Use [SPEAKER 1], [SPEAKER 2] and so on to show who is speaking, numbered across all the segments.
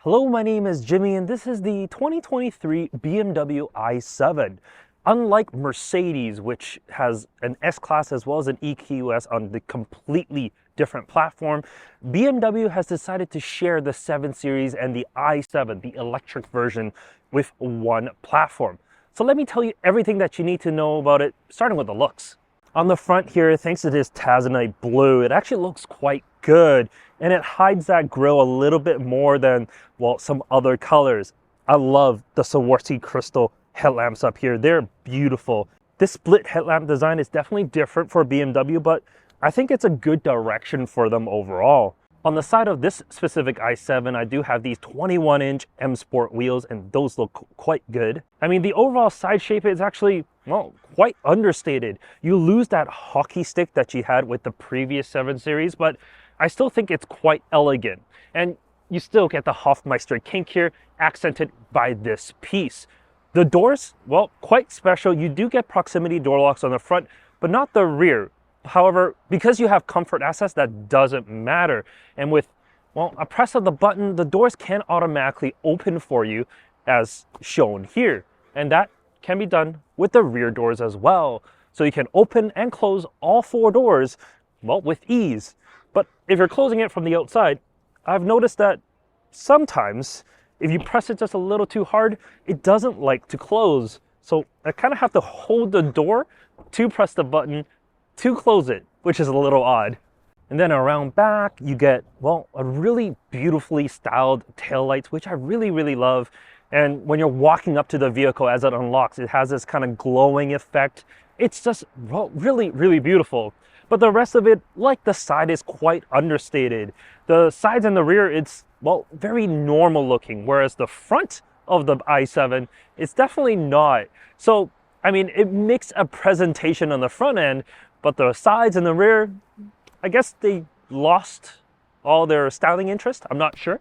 [SPEAKER 1] Hello, my name is Jimmy and this is the 2023 BMW i7. Unlike Mercedes, which has an S-Class as well as an EQS on the completely different platform, BMW has decided to share the 7 Series and the i7, the electric version, with one platform. So let me tell you everything that you need to know about it, starting with the looks. On the front here, thanks to this Tanzanite blue, it actually looks quite good, and it hides that grille a little bit more than, well, some other colors. I love the Swarovski crystal headlamps up here. They're beautiful. This split headlamp design is definitely different for BMW, but I think it's a good direction for them overall. On the side of this specific i7, I do have these 21-inch M Sport wheels, and those look quite good. I mean, the overall side shape is actually, well, quite understated. You lose that hockey stick that you had with the previous 7 Series, but I still think it's quite elegant. And you still get the Hofmeister kink here, accented by this piece. The doors, well, quite special. You do get proximity door locks on the front, but not the rear. However, because you have comfort access, that doesn't matter. And with, well, a press of the button, the doors can automatically open for you as shown here. And that can be done with the rear doors as well. So you can open and close all 4 doors, well, with ease. But if you're closing it from the outside, I've noticed that sometimes if you press it just a little too hard, it doesn't like to close. So I kind of have to hold the door to press the button to close it, which is a little odd. And then around back, you get, well, a really beautifully styled taillights, which I really love. And when you're walking up to the vehicle as it unlocks, it has this kind of glowing effect. It's just, well, really beautiful. But the rest of it, like the side, is quite understated. The sides and the rear, it's, well, very normal looking, whereas the front of the i7 is definitely not. So, I mean, it makes a presentation on the front end, but the sides and the rear, I guess they lost all their styling interest. I'm not sure.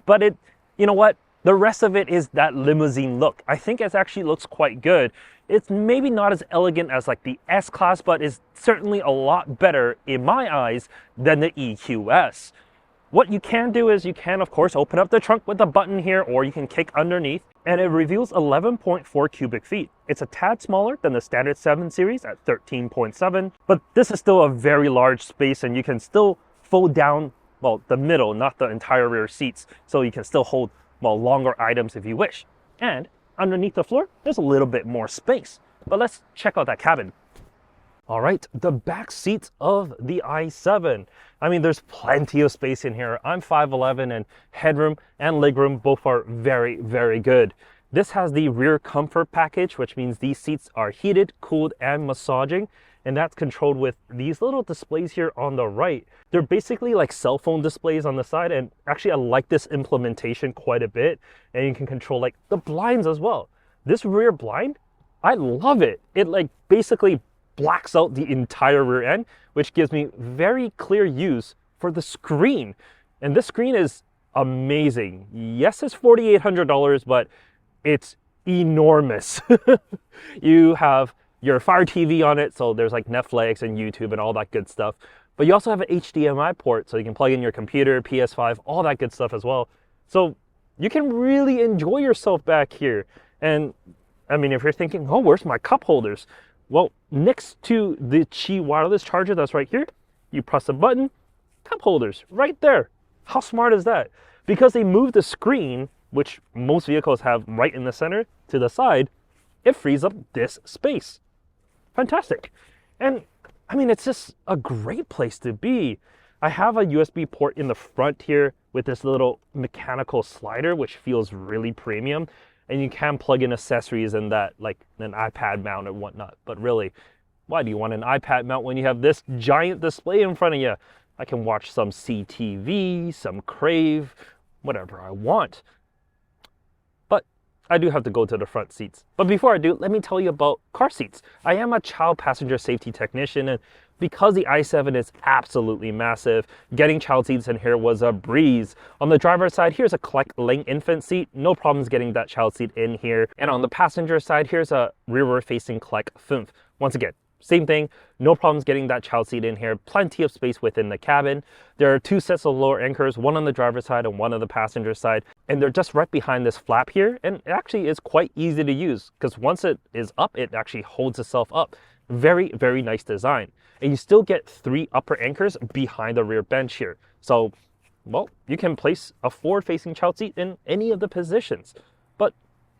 [SPEAKER 1] But it, you know what? The rest of it is that limousine look. I think it actually looks quite good. It's maybe not as elegant as like the S-Class, but is certainly a lot better in my eyes than the EQS. What you can do is you can, of course, open up the trunk with a button here, or you can kick underneath, and it reveals 11.4 cubic feet. It's a tad smaller than the standard 7 Series at 13.7, but this is still a very large space, and you can still fold down, well, the middle, not the entire rear seats, so you can still hold, well, longer items if you wish. And underneath the floor, there's a little bit more space. But let's check out that cabin. All right, the back seats of the i7. I mean, there's plenty of space in here. I'm 5'11", and headroom and legroom both are very good. This has the rear comfort package, which means these seats are heated, cooled, and massaging. And that's controlled with these little displays here on the right. They're basically like cell phone displays on the side, and actually I like this implementation quite a bit. And you can control like the blinds as well. This rear blind, I love it. It like basically blacks out the entire rear end, which gives me very clear use for the screen. And this screen is amazing. Yes, it's $4,800, but it's enormous. You have your Fire TV on it, so there's like Netflix and YouTube and all that good stuff. But you also have an HDMI port, so you can plug in your computer, PS5, all that good stuff as well. So you can really enjoy yourself back here. And I mean, if you're thinking, oh, where's my cup holders? Well, next to the Qi wireless charger that's right here, you press a button, cup holders right there. How smart is that? Because they moved the screen, which most vehicles have right in the center, to the side, it frees up this space. Fantastic. And I mean, it's just a great place to be. I have a USB port in the front here with this little mechanical slider, which feels really premium. And you can plug in accessories in that, like an iPad mount and whatnot. But really, why do you want an iPad mount when you have this giant display in front of you? I can watch some CTV, some Crave, whatever I want. But I do have to go to the front seats. But before I do, let me tell you about car seats. I am a child passenger safety technician, and because the i7 is absolutely massive, getting child seats in here was a breeze. On the driver's side, here's a Collect Lane infant seat. No problems getting that child seat in here. And on the passenger side, here's a rearward facing Collect FUMF. Once again, same thing, no problems getting that child seat in here, plenty of space within the cabin. There are two sets of lower anchors, one on the driver's side and one on the passenger side, and they're just right behind this flap here, and it actually is quite easy to use because once it is up, it actually holds itself up. Very, very nice design. And you still get 3 upper anchors behind the rear bench here. So, well, you can place a forward-facing child seat in any of the positions. But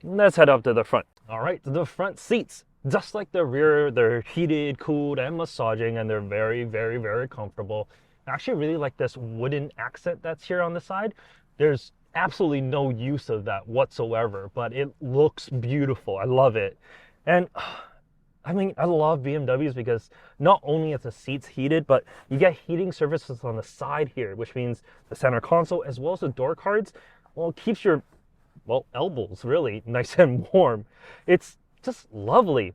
[SPEAKER 1] let's head up to the front. All right, the front seats. Just like the rear, they're heated, cooled, and massaging, and they're very, very, very comfortable. I actually really like this wooden accent that's here on the side. There's absolutely no use of that whatsoever, but it looks beautiful. I love it. And I mean, I love BMWs because not only is the seats heated, but you get heating surfaces on the side here, which means the center console as well as the door cards, well, it keeps your, well, elbows really nice and warm. It's just lovely.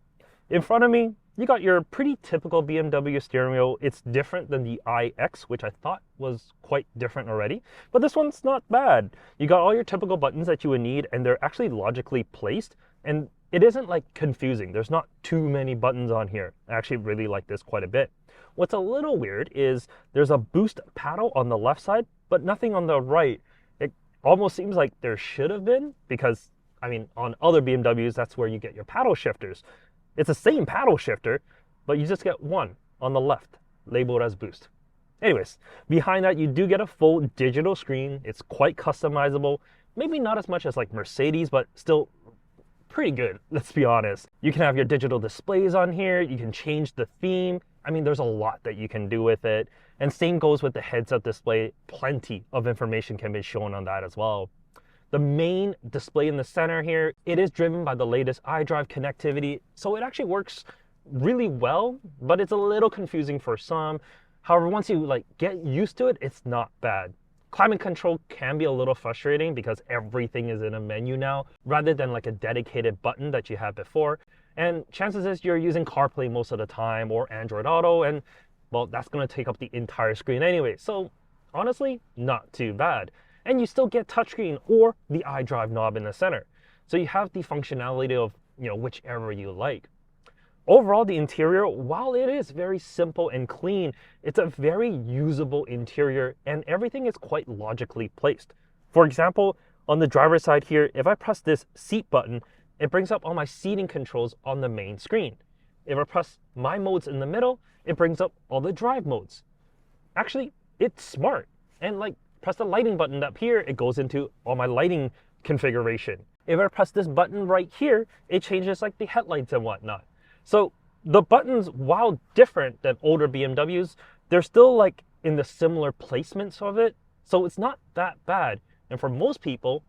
[SPEAKER 1] In front of me, you got your pretty typical BMW steering wheel. It's different than the iX, which I thought was quite different already, but this one's not bad. You got all your typical buttons that you would need, and they're actually logically placed, and it isn't like confusing. There's not too many buttons on here. I actually really like this quite a bit. What's a little weird is there's a boost paddle on the left side, but nothing on the right. It almost seems like there should have been because, I mean, on other BMWs, that's where you get your paddle shifters. It's the same paddle shifter, but you just get one on the left, labeled as boost. Anyways, behind that, you do get a full digital screen. It's quite customizable. Maybe not as much as like Mercedes, but still pretty good, let's be honest. You can have your digital displays on here. You can change the theme. I mean, there's a lot that you can do with it. And same goes with the heads-up display. Plenty of information can be shown on that as well. The main display in the center here, it is driven by the latest iDrive connectivity, so it actually works really well, but it's a little confusing for some. However, once you like get used to it, it's not bad. Climate control can be a little frustrating because everything is in a menu now, rather than like a dedicated button that you had before. And chances is you're using CarPlay most of the time or Android Auto, and well, that's gonna take up the entire screen anyway. So honestly, not too bad. And you still get touchscreen or the iDrive knob in the center. So you have the functionality of, whichever you like. Overall, the interior, while it is very simple and clean, it's a very usable interior and everything is quite logically placed. For example, on the driver's side here, if I press this seat button, it brings up all my seating controls on the main screen. If I press my modes in the middle, it brings up all the drive modes. Actually, it's smart. And like, press the lighting button up here, it goes into all my lighting configuration. If I press this button right here, it changes like the headlights and whatnot. So the buttons, while different than older BMWs, they're still like in the similar placements of it. So it's not that bad. And for most people,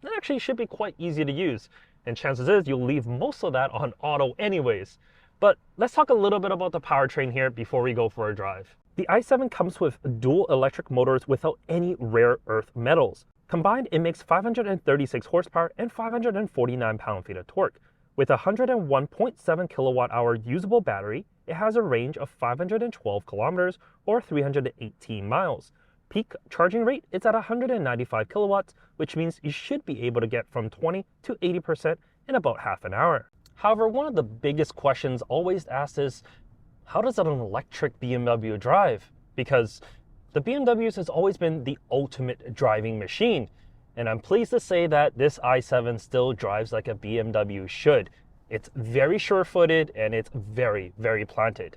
[SPEAKER 1] it actually should be quite easy to use. And chances is you'll leave most of that on auto anyways. But let's talk a little bit about the powertrain here before we go for a drive. The i7 comes with dual electric motors without any rare earth metals. Combined, it makes 536 horsepower and 549 pound-feet of torque. With a 101.7 kilowatt-hour usable battery, it has a range of 512 kilometers or 318 miles. Peak charging rate is at 195 kilowatts, which means you should be able to get from 20 to 80% in about half an hour. However, one of the biggest questions always asked is, how does an electric BMW drive? Because the BMWs has always been the ultimate driving machine. And I'm pleased to say that this i7 still drives like a BMW should. It's very sure-footed and it's very, very planted.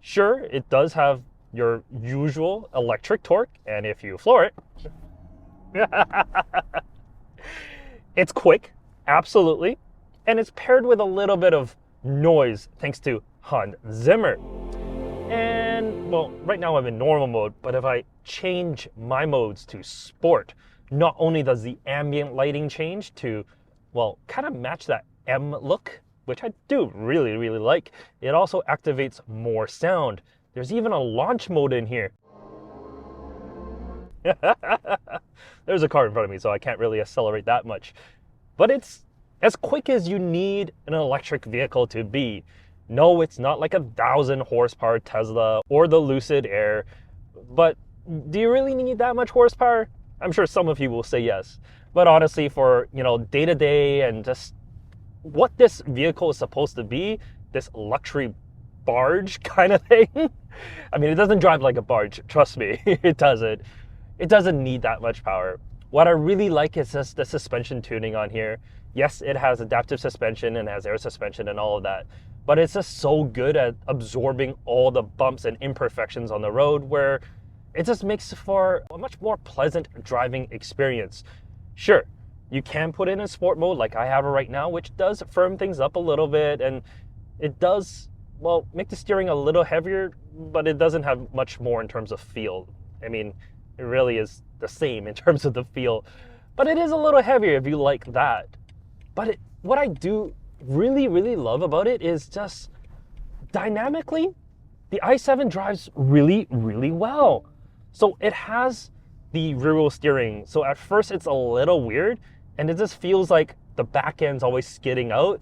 [SPEAKER 1] Sure, it does have your usual electric torque, and if you floor it, it's quick, absolutely, and it's paired with a little bit of noise thanks to Hans Zimmer. And well, right now I'm in normal mode, but if I change my modes to sport, not only does the ambient lighting change to, well, kind of match that M look, which I do really, really like, it also activates more sound. There's even a launch mode in here. There's a car in front of me, so I can't really accelerate that much. But it's as quick as you need an electric vehicle to be. No, it's not like a 1,000 horsepower Tesla or the Lucid Air. But do you really need that much horsepower? I'm sure some of you will say yes. But honestly, for day-to-day and just what this vehicle is supposed to be, this luxury barge kind of thing. I mean, it doesn't drive like a barge, trust me. It doesn't. It doesn't need that much power. What I really like is just the suspension tuning on here. Yes, it has adaptive suspension and has air suspension and all of that, but it's just so good at absorbing all the bumps and imperfections on the road, where it just makes for a much more pleasant driving experience. Sure, you can put it in sport mode like I have it right now, which does firm things up a little bit, and it does, well, make the steering a little heavier, but it doesn't have much more in terms of feel. I mean, it really is the same in terms of the feel, but it is a little heavier if you like that. But what I do really, really love about it is just dynamically, the i7 drives really, really well. So it has the rear wheel steering. So at first it's a little weird, and it just feels like the back end's always skidding out.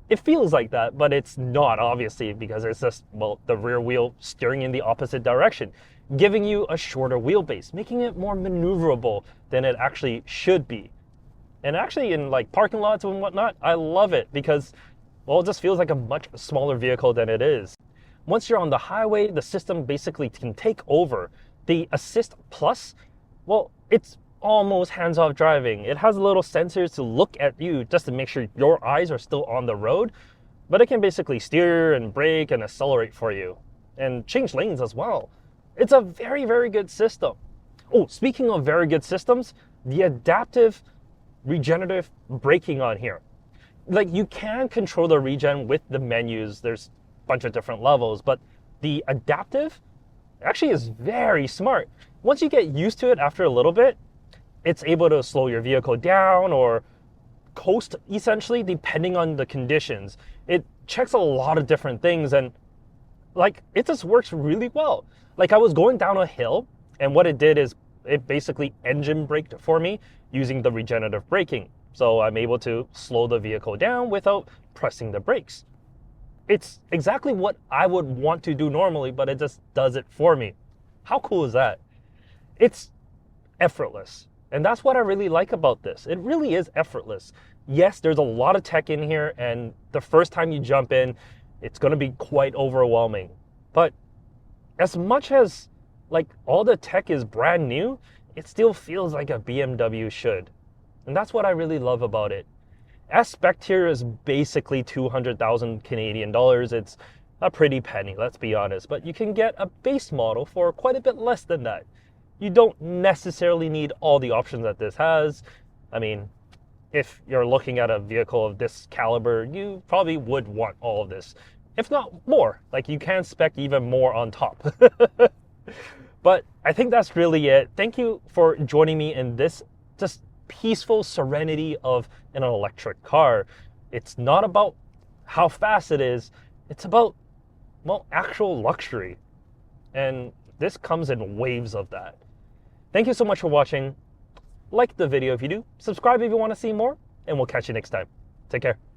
[SPEAKER 1] It feels like that, but it's not, obviously, because it's just, well, the rear wheel steering in the opposite direction, giving you a shorter wheelbase, making it more maneuverable than it actually should be. And actually in like parking lots and whatnot, I love it because, well, it just feels like a much smaller vehicle than it is. Once you're on the highway, the system basically can take over. The Assist Plus, well, it's almost hands-off driving. It has little sensors to look at you just to make sure your eyes are still on the road, but it can basically steer and brake and accelerate for you and change lanes as well. It's a very, very good system. Oh, speaking of very good systems, the adaptive regenerative braking on here. Like, you can control the regen with the menus. There's a bunch of different levels, but the adaptive actually is very smart. Once you get used to it after a little bit, it's able to slow your vehicle down or coast, essentially, depending on the conditions. It checks a lot of different things, and like, it just works really well. Like, I was going down a hill, and what it did is it basically engine braked for me using the regenerative braking. So I'm able to slow the vehicle down without pressing the brakes. It's exactly what I would want to do normally, but it just does it for me. How cool is that? It's effortless. And that's what I really like about this. It really is effortless. Yes, there's a lot of tech in here, and the first time you jump in, it's going to be quite overwhelming. But as much as like all the tech is brand new, it still feels like a BMW should. And that's what I really love about it. S-Spec here is basically 200,000 Canadian dollars. It's a pretty penny, let's be honest. But you can get a base model for quite a bit less than that. You don't necessarily need all the options that this has. I mean, if you're looking at a vehicle of this caliber, you probably would want all of this, if not more. Like, you can spec even more on top. But I think that's really it. Thank you for joining me in this just peaceful serenity of an electric car. It's not about how fast it is. It's about, well, actual luxury. And this comes in waves of that. Thank you so much for watching. Like the video if you do. Subscribe if you want to see more. And we'll catch you next time. Take care.